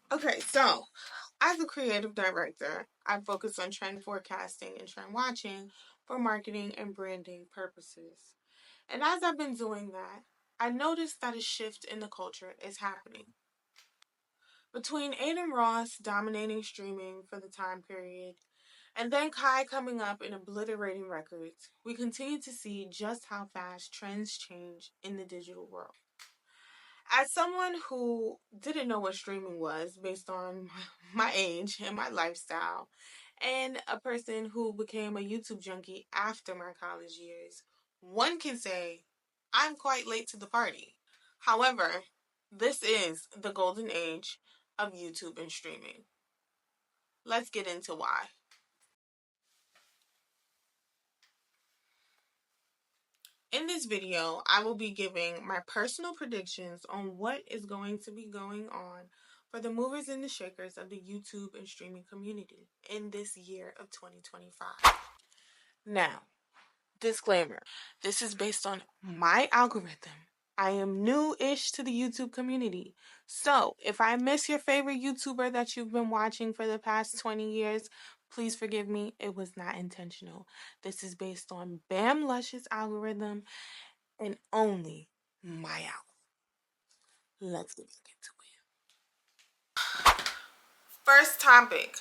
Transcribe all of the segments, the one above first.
Okay, so as a creative director, I focus on trend forecasting and trend watching for marketing and branding purposes. And as I've been doing that, I noticed that a shift in the culture is happening. Between Aiden Ross dominating streaming for the time period and then Kai coming up and obliterating records, we continue to see just how fast trends change in the digital world. As someone who didn't know what streaming was based on my age and my lifestyle, and a person who became a YouTube junkie after my college years, one can say I'm quite late to the party. However, this is the golden age of YouTube and streaming. Let's get into why. In this video, I will be giving my personal predictions on what is going to be going on for the movers and the shakers of the YouTube and streaming community in this year of 2025. Now, disclaimer, this is based on my algorithm. I am new ish to the YouTube community. So, if I miss your favorite YouTuber that you've been watching for the past 20 years, please forgive me. It was not intentional. This is based on bamlushllc's algorithm and only my album. Let's get back into it. First topic,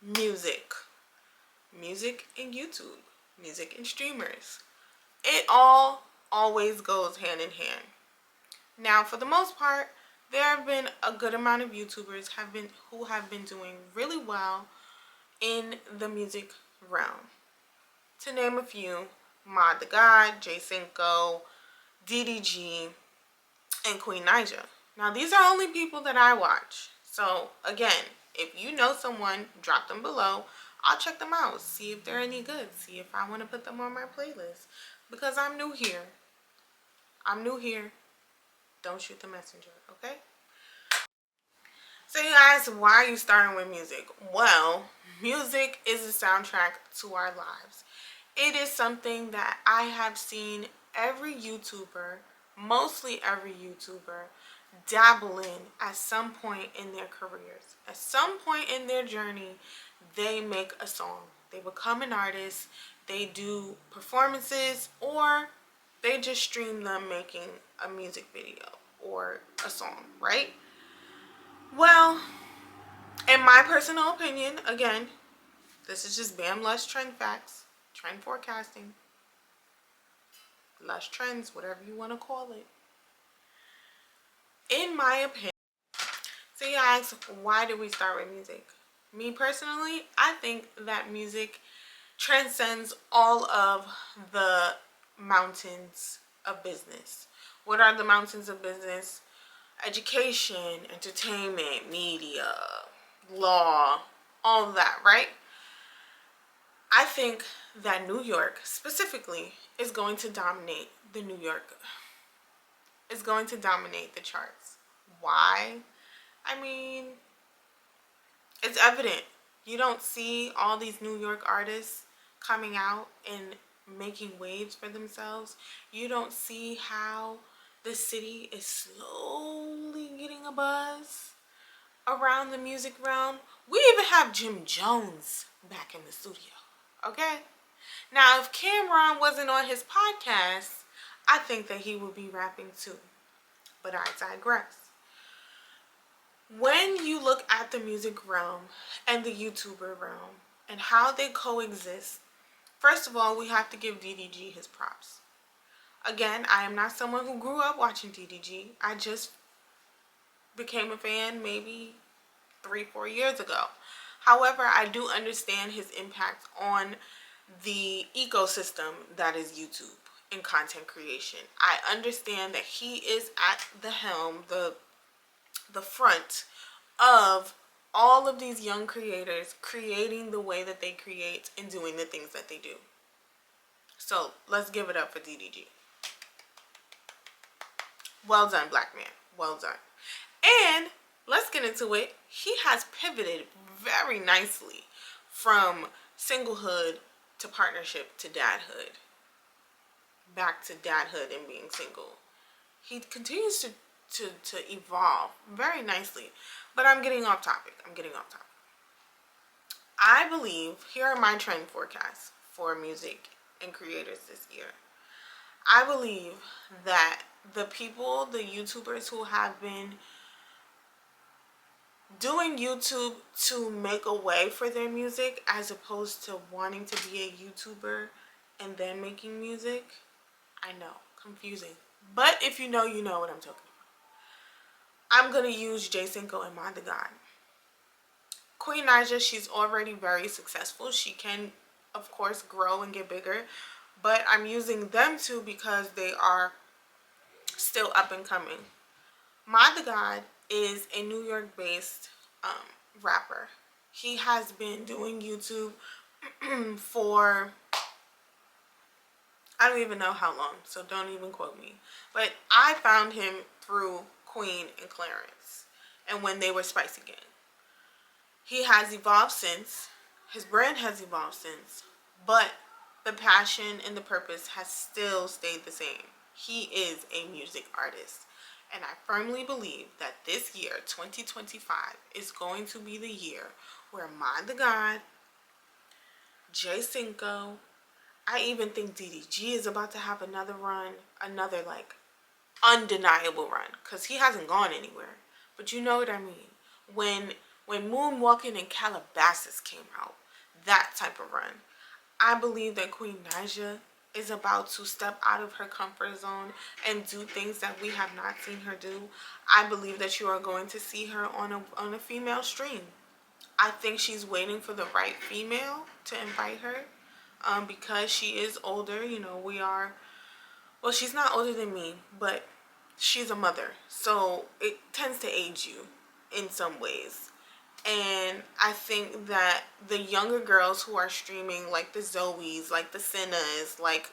music. Music and YouTube. Music and streamers. It all always goes hand in hand. Now, for the most part, there have been a good amount of YouTubers who have been doing really well in the music realm. To name a few, Mod the God, J Cinco, DDG, and Queen Naija. Now, these are only people that I watch. So, again, if you know someone, drop them below. I'll check them out, see if they're any good, see if I want to put them on my playlist. Because I'm new here. I'm new here. Don't shoot the messenger, okay? So, you guys, why are you starting with music? Well, music is the soundtrack to our lives. It is something that I have seen every YouTuber, mostly every YouTuber, dabble in at some point in their careers. At some point in their journey, they make a song. They become an artist, they do performances, or they just stream them making a music video or a song, right? Well, in my personal opinion, again, this is just Bam Lush trend facts, trend forecasting, Lush trends, whatever you want to call it. In my opinion, so you ask, why did we start with music? Me personally, I think that music transcends all of the mountains of business. What are the mountains of business? Education, entertainment, media, law, all of that, right? I think that New York specifically is going to dominate is going to dominate the charts. Why? I mean, it's evident. You don't see all these New York artists coming out and making waves for themselves. You don't see how the city is slowly getting a buzz around the music realm. We even have Jim Jones back in the studio. Okay? Now, if Cameron wasn't on his podcast, I think that he would be rapping too. But I digress. When you look at the music realm and the YouTuber realm and how they coexist, first of all, we have to give DDG his props. Again, I am not someone who grew up watching DDG. I just became a fan maybe 3-4 years ago. However, I do understand his impact on the ecosystem that is YouTube and content creation. I understand that he is at the helm, the front of all of these young creators creating the way that they create and doing the things that they do. So let's give it up for DDG. Well done, black man. Well done. And let's get into it. He has pivoted very nicely from singlehood to partnership to dadhood. Back to dadhood and being single. He continues to evolve very nicely. But I'm getting off topic. I believe, here are my trend forecasts for music and creators this year. I believe that the people, the YouTubers who have been doing YouTube to make a way for their music as opposed to wanting to be a YouTuber and then making music. I know, confusing. But if you know, you know what I'm talking about. I'm going to use J Cinco and Mod the God. Queen Naija, she's already very successful. She can, of course, grow and get bigger. But I'm using them too because they are still up and coming. Mod the God is a New York based rapper. He has been doing YouTube for I don't even know how long, so don't even quote me. But I found him through Queen and Clarence and when they were Spicy Gang. He has evolved since. His brand has evolved since. But the passion and the purpose has still stayed the same. He is a music artist. And I firmly believe that this year, 2025, is going to be the year where Mod the God, J Cinco, I even think DDG is about to have another run, another like undeniable run, because he hasn't gone anywhere. But you know what I mean. When Moonwalking in Calabasas came out, that type of run. I believe that Queen Naija is about to step out of her comfort zone and do things that we have not seen her do. I believe that you are going to see her on a female stream. I think she's waiting for the right female to invite her. Because she is older, you know, well, she's not older than me, but she's a mother. So it tends to age you in some ways. And I think that the younger girls who are streaming, like the Zoes, like the Sennas, like,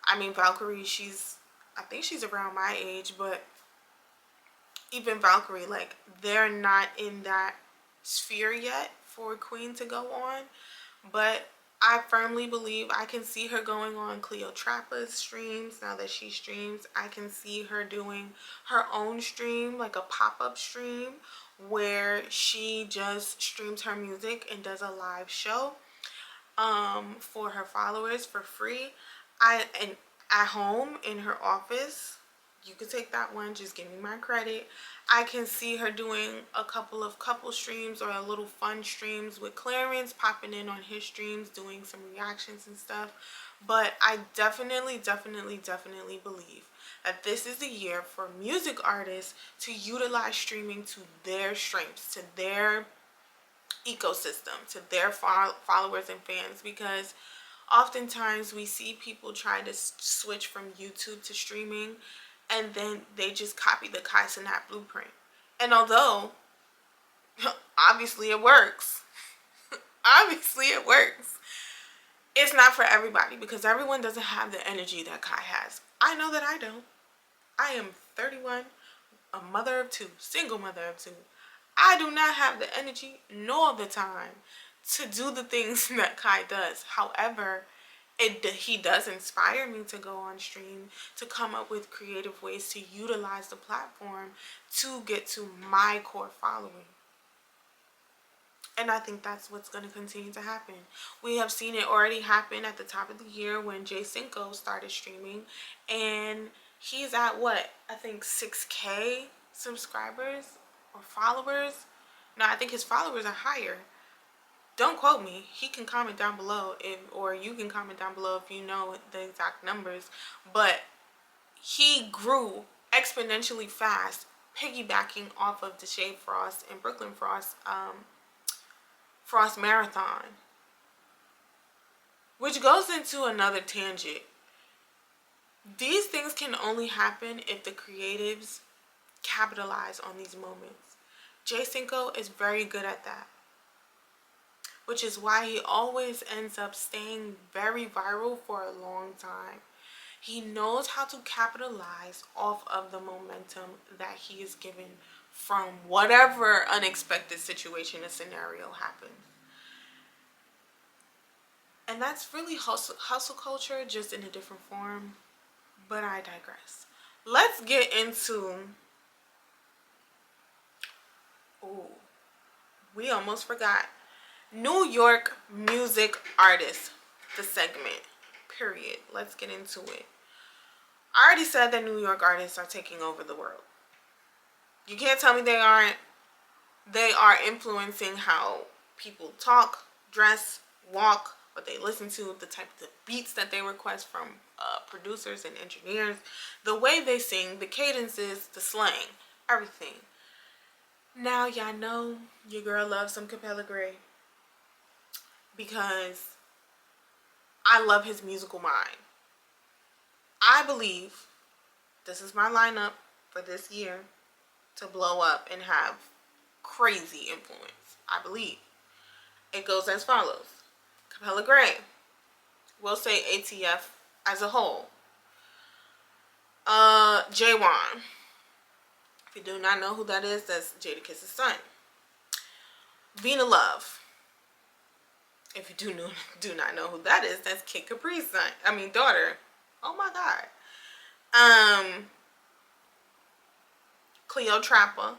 I mean, Valkyrie, I think she's around my age, but even Valkyrie, like, they're not in that sphere yet for Queen to go on. But I firmly believe I can see her going on Cleotrapa's streams now that she streams. I can see her doing her own stream, like a pop-up stream, where she just streams her music and does a live show for her followers for free. And at home in her office, you could take that one, just give me my credit. I can see her doing a couple of couple streams or a little fun streams with Clarence, popping in on his streams, doing some reactions and stuff. But I definitely believe that this is the year for music artists to utilize streaming to their strengths, to their ecosystem, to their followers and fans, because oftentimes we see people try to switch from YouTube to streaming and then they just copy the Kai Cenat blueprint. And although obviously it works, it's not for everybody because everyone doesn't have the energy that Kai has. I know that I don't. I am 31, a mother of two, single mother of two. I do not have the energy nor the time to do the things that Kai does. However, he does inspire me to go on stream, to come up with creative ways to utilize the platform to get to my core following. And I think that's what's going to continue to happen. We have seen it already happen at the top of the year when J Cinco started streaming. And he's at what? I think 6K subscribers or followers. No, I think his followers are higher. Don't quote me. He can comment down below, or you can comment down below if you know the exact numbers. But he grew exponentially fast, piggybacking off of the Shade Frost and Brooklyn Frost Frost Marathon, which goes into another tangent. These things can only happen if the creatives capitalize on these moments. J Cinco is very good at that, which is why he always ends up staying very viral for a long time. He knows how to capitalize off of the momentum that he is given from whatever unexpected situation or scenario happens. And that's really hustle culture, just in a different form. But I digress. Let's get into Ooh, we almost forgot. New York music artists, the segment. Period. Let's get into it. I already said that New York artists are taking over the world. You can't tell me they aren't. They are influencing how people talk, dress, walk, what they listen to, the type of beats that they request from producers and engineers, the way they sing, the cadences, the slang, everything. Now y'all know your girl loves some Capella Gray because I love his musical mind. I believe this is my lineup for this year to blow up and have crazy influence. I believe. It goes as follows. Capella Gray. We'll say ATF as a whole. J1. If you do not know who that is, that's Jadakiss's son. Vina Love. If you do not know who that is, that's Kid Capri's daughter. Oh my God. Cleo Trapper.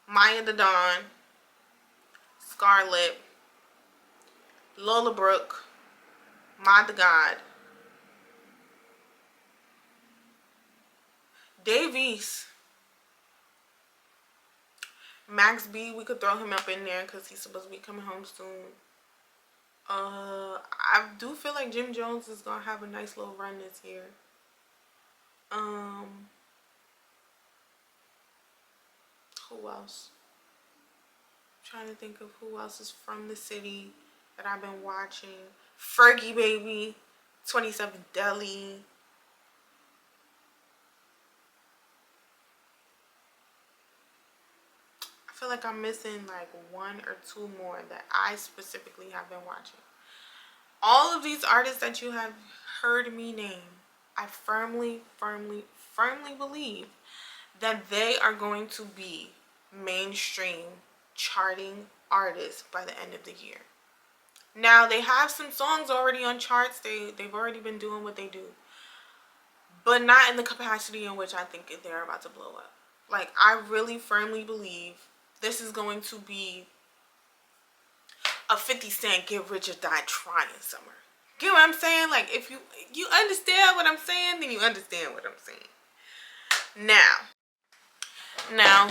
Maya the Dawn. Scarlett. Lola Brooke. Mod the God. Davies. Max B, we could throw him up in there because he's supposed to be coming home soon. I do feel like Jim Jones is gonna have a nice little run this year. Who else? I'm trying to think of who else is from the city that I've been watching. Fergie Baby, 27 Deli. I feel like I'm missing like one or two more that I specifically have been watching. All of these artists that you have heard me name, I firmly believe that they are going to be mainstream charting artists by the end of the year. Now, they have some songs already on charts. They've already been doing what they do. But not in the capacity in which I think they're about to blow up. Like, I really firmly believe this is going to be a 50 Cent Get Rich or Die Trying summer. Get what I'm saying? Like, if you understand what I'm saying, then you understand what I'm saying. Now,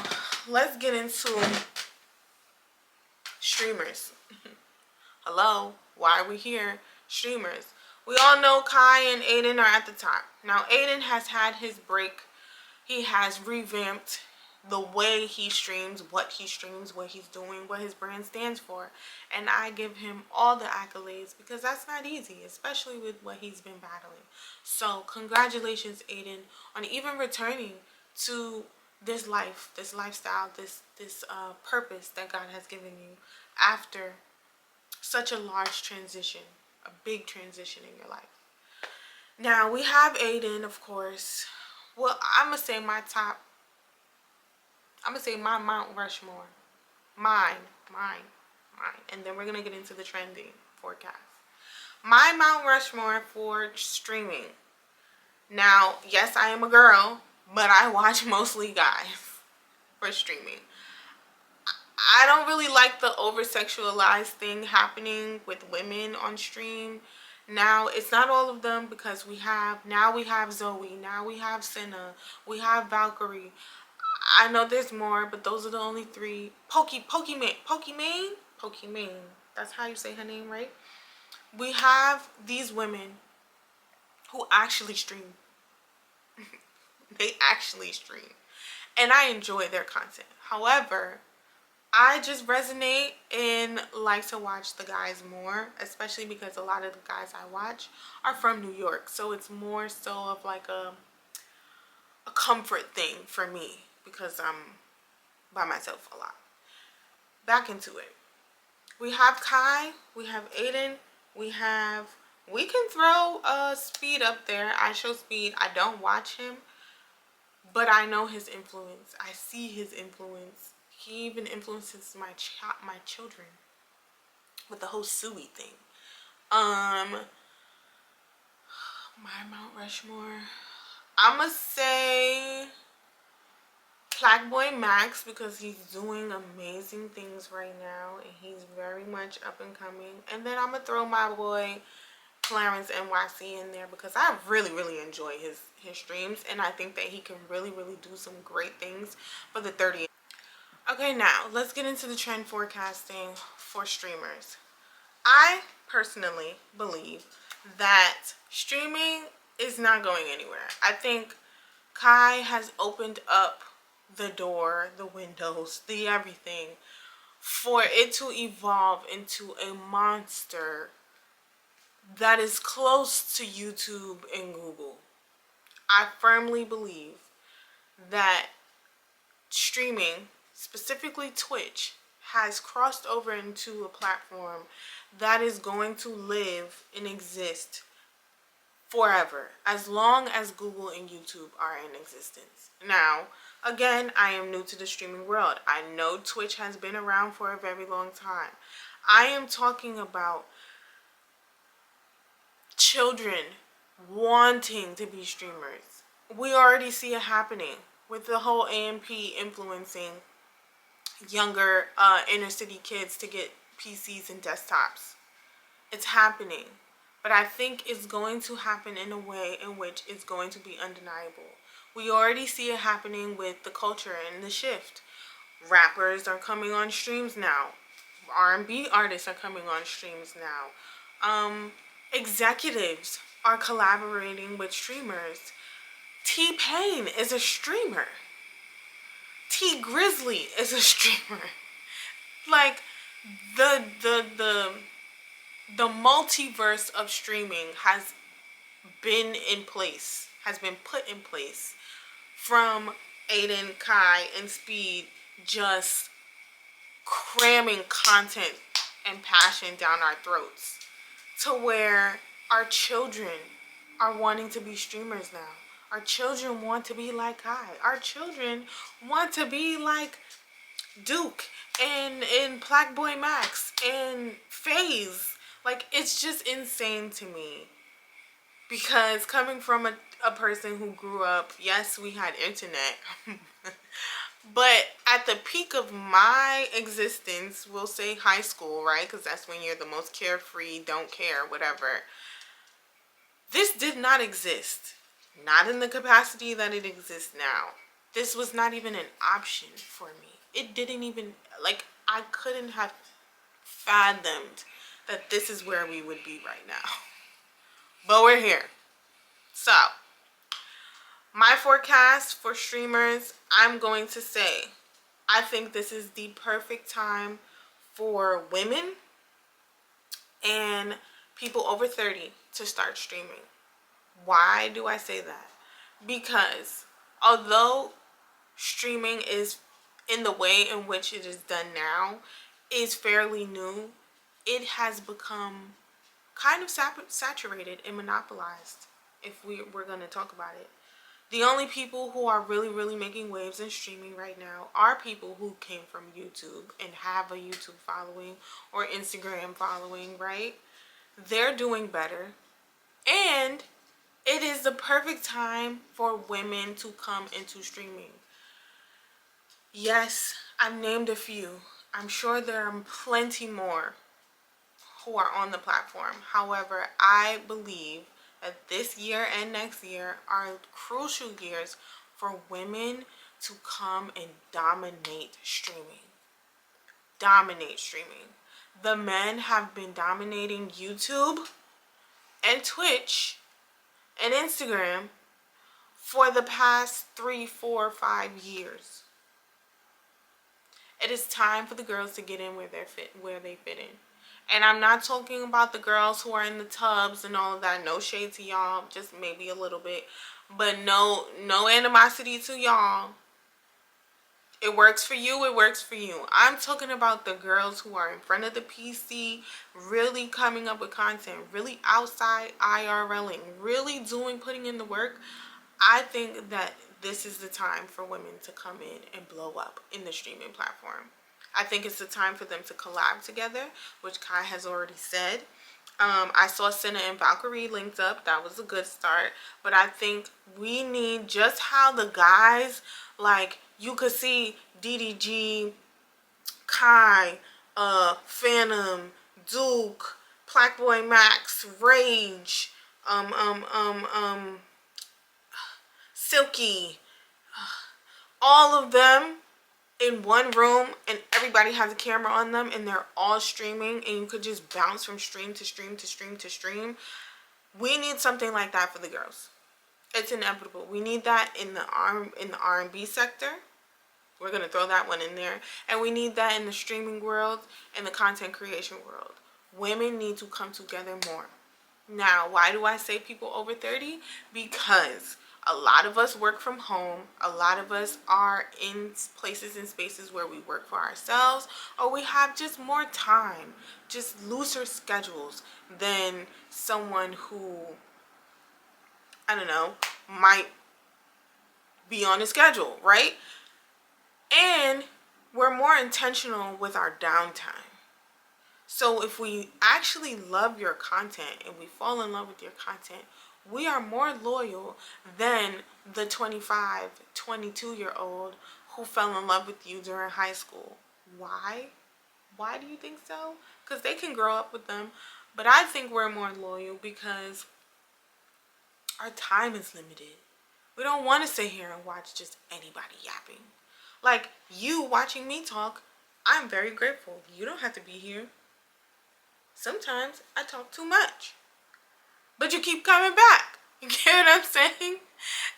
let's get into streamers. Hello, why are we here? Streamers. We all know Kai and Aiden are at the top. Now, Aiden has had his break. He has revamped the way he streams, what he's doing, what his brand stands for. And I give him all the accolades because that's not easy, especially with what he's been battling. So congratulations, Aiden, on even returning to this life, this lifestyle, this purpose that God has given you after such a large transition, a big transition in your life. Now, we have Aiden, of course. Well, I'm going to say my Mount Rushmore. Mine. And then we're going to get into the trending forecast. My Mount Rushmore for streaming. Now, yes, I am a girl, but I watch mostly guys for streaming. I don't really like the over-sexualized thing happening with women on stream. Now, it's not all of them because we have Zoe, now we have Senna, we have Valkyrie. I know there's more, but those are the only three. Pokimane. That's how you say her name, right? We have these women who actually stream. They actually stream. And I enjoy their content. However, I just resonate and like to watch the guys more, especially because a lot of the guys I watch are from New York. So it's more so of like a comfort thing for me because I'm by myself a lot. Back into it. We have Kai, we have Aiden, we can throw Speed up there. I show Speed. I don't watch him, but I know his influence. I see his influence. He even influences my children with the whole Suey thing. My Mount Rushmore. I'ma say Blackboy Max, because he's doing amazing things right now and he's very much up and coming. And then I'm gonna throw my boy Clarence NYC in there because I really enjoy his streams, and I think that he can really do some great things for the 30th. Okay, now let's get into the trend forecasting for streamers. I personally believe that streaming is not going anywhere. I think Kai has opened up the door, the windows, the everything for it to evolve into a monster that is close to YouTube and Google. I firmly believe that streaming, specifically Twitch, has crossed over into a platform that is going to live and exist forever, as long as Google and YouTube are in existence. Now, again, I am new to the streaming world. I know Twitch has been around for a very long time. I am talking about children wanting to be streamers. We already see it happening with the whole AMP influencing younger inner city kids to get PCs and desktops. It's happening. But I think it's going to happen in a way in which it's going to be undeniable. We already see it happening with the culture and the shift. Rappers are coming on streams now. R&B artists are coming on streams now. Executives are collaborating with streamers. T-Pain is a streamer. T Grizzly is a streamer. Like the multiverse of streaming has been in place, has been put in place from Aiden, Kai, and Speed just cramming content and passion down our throats to where our children are wanting to be streamers now. Our children want to be like Kai. Our children want to be like Duke and Blackboy Max and FaZe. Like, it's just insane to me. Because coming from a person who grew up, yes, we had internet. But at the peak of my existence, we'll say high school, right? Because that's when you're the most carefree, don't care, whatever. This did not exist. Not in the capacity that it exists now. This was not even an option for me. It didn't even, like, I couldn't have fathomed that this is where we would be right now. But we're here. So, my forecast for streamers, I'm going to say, I think this is the perfect time for women and people over 30 to start streaming. Why do I say that? Because although streaming is, in the way in which it is done now, is fairly new, it has become kind of saturated and monopolized, if we're going to talk about it. The only people who are really making waves in streaming right now are people who came from YouTube and have a YouTube following or Instagram following, right? They're doing better. And it is the perfect time for women to come into streaming. Yes, I've named a few. I'm sure there are plenty more who are on the platform. However, I believe that this year and next year are crucial years for women to come and dominate streaming. Dominate streaming. The men have been dominating YouTube and Twitch and Instagram for the past 3, 4, 5 years. It is time for the girls to get in where they fit in. And I'm not talking about the girls who are in the tubs and all of that. No shade to y'all, just maybe a little bit. But no animosity to y'all. It works for you, it works for you. I'm talking about the girls who are in front of the PC, really coming up with content, really outside IRLing, really putting in the work. I think that this is the time for women to come in and blow up in the streaming platform. I think it's the time for them to collab together, which Kai has already said. I saw Senna and Valkyrie linked up. That was a good start. But I think we need, just how the guys Like, you could see DDG, Kai, Phantom, Duke, Blackboy Max, Rage, Silky, all of them in one room, and everybody has a camera on them, and they're all streaming, and you could just bounce from stream to stream to stream to stream. We need something like that for the girls. It's inevitable. We need that in the R&B sector. We're gonna throw that one in there, and we need that in the streaming world and the content creation world. Women need to come together more. Now, why do I say people over 30? Because a lot of us work from home. A lot of us are in places and spaces where we work for ourselves, or we have just more time, just looser schedules than someone who, I don't know, might be on a schedule, right? And we're more intentional with our downtime. So if we actually love your content and we fall in love with your content, we are more loyal than the 25, 22-year-old who fell in love with you during high school. Why? Why do you think so? Because they can grow up with them. But I think we're more loyal because our time is limited. We don't want to sit here and watch just anybody yapping. Like, you watching me talk, I'm very grateful. You don't have to be here. Sometimes I talk too much, but you keep coming back. You get what I'm saying?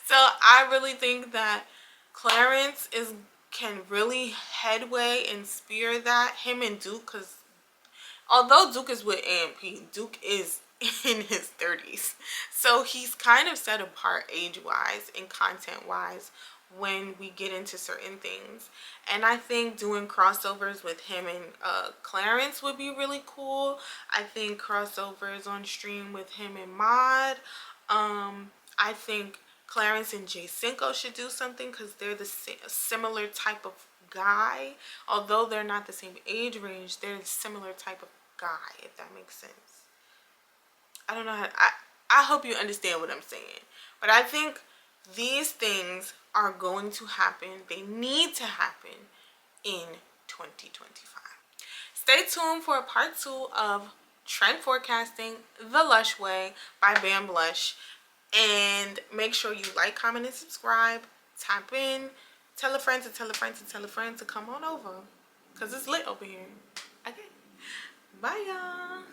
So I really think that Clarence can really headway and spear that, him and Duke, because although Duke is with AMP, Duke is in his 30s. So he's kind of set apart age-wise and content-wise when we get into certain things. And I think doing crossovers with him and Clarence would be really cool. I think crossovers on stream with him and Mod. I think Clarence and Jay Cinco should do something because they're the similar type of guy. Although they're not the same age range, they're a similar type of guy, if that makes sense. I don't know how I hope you understand what I'm saying. But I think these things are going to happen. They need to happen in 2025. Stay tuned for part 2 of Trend Forecasting the Lush Way by Bam Blush. And make sure you like, comment, and subscribe. Tap in. Tell a friend to tell a friend to tell a friend to come on over. Because it's lit over here. Okay. Bye, y'all.